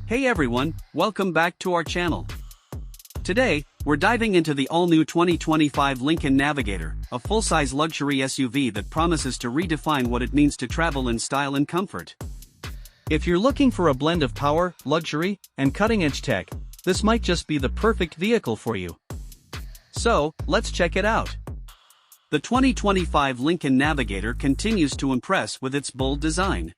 Hey everyone, welcome back to our channel. Today, we're diving into the all-new 2025 Lincoln Navigator, a full-size luxury SUV that promises to redefine what it means to travel in style and comfort. If you're looking for a blend of power, luxury, and cutting-edge tech, this might just be the perfect vehicle for you. So, let's check it out. The 2025 Lincoln Navigator continues to impress with its bold design.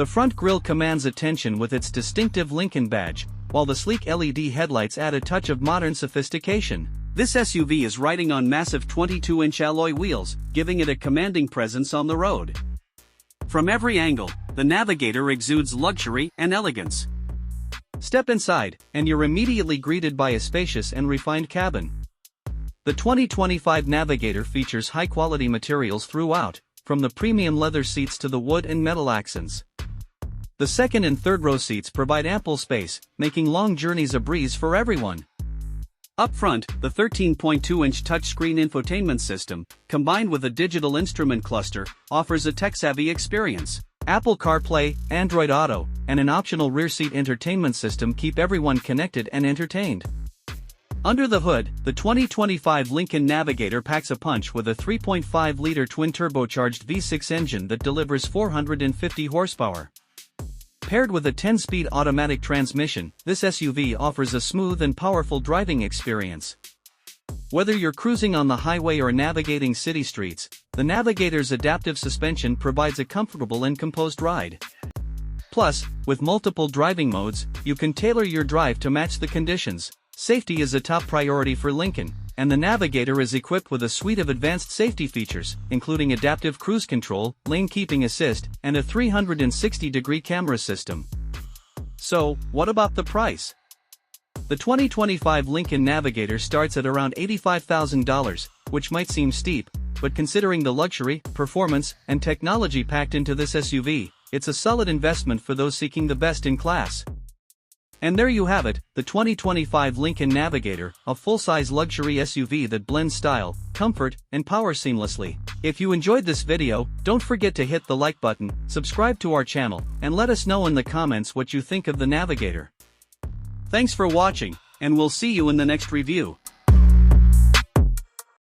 The front grille commands attention with its distinctive Lincoln badge, while the sleek LED headlights add a touch of modern sophistication. This SUV is riding on massive 22-inch alloy wheels, giving it a commanding presence on the road. From every angle, the Navigator exudes luxury and elegance. Step inside, and you're immediately greeted by a spacious and refined cabin. The 2025 Navigator features high-quality materials throughout, from the premium leather seats to the wood and metal accents. The second and third row seats provide ample space, making long journeys a breeze for everyone. Up front, the 13.2-inch touchscreen infotainment system, combined with a digital instrument cluster, offers a tech-savvy experience. Apple CarPlay, Android Auto, and an optional rear seat entertainment system keep everyone connected and entertained. Under the hood, the 2025 Lincoln Navigator packs a punch with a 3.5-liter twin-turbocharged V6 engine that delivers 450 horsepower. Paired with a 10-speed automatic transmission, this SUV offers a smooth and powerful driving experience. Whether you're cruising on the highway or navigating city streets, the Navigator's adaptive suspension provides a comfortable and composed ride. Plus, with multiple driving modes, you can tailor your drive to match the conditions. Safety is a top priority for Lincoln, and the Navigator is equipped with a suite of advanced safety features, including adaptive cruise control, lane keeping assist, and a 360-degree camera system. So, what about the price? The 2025 Lincoln Navigator starts at around $85,000, which might seem steep, but considering the luxury, performance, and technology packed into this SUV, it's a solid investment for those seeking the best in class. And there you have it, the 2025 Lincoln Navigator, a full-size luxury SUV that blends style, comfort, and power seamlessly. If you enjoyed this video, don't forget to hit the like button, subscribe to our channel, and let us know in the comments what you think of the Navigator. Thanks for watching, and we'll see you in the next review.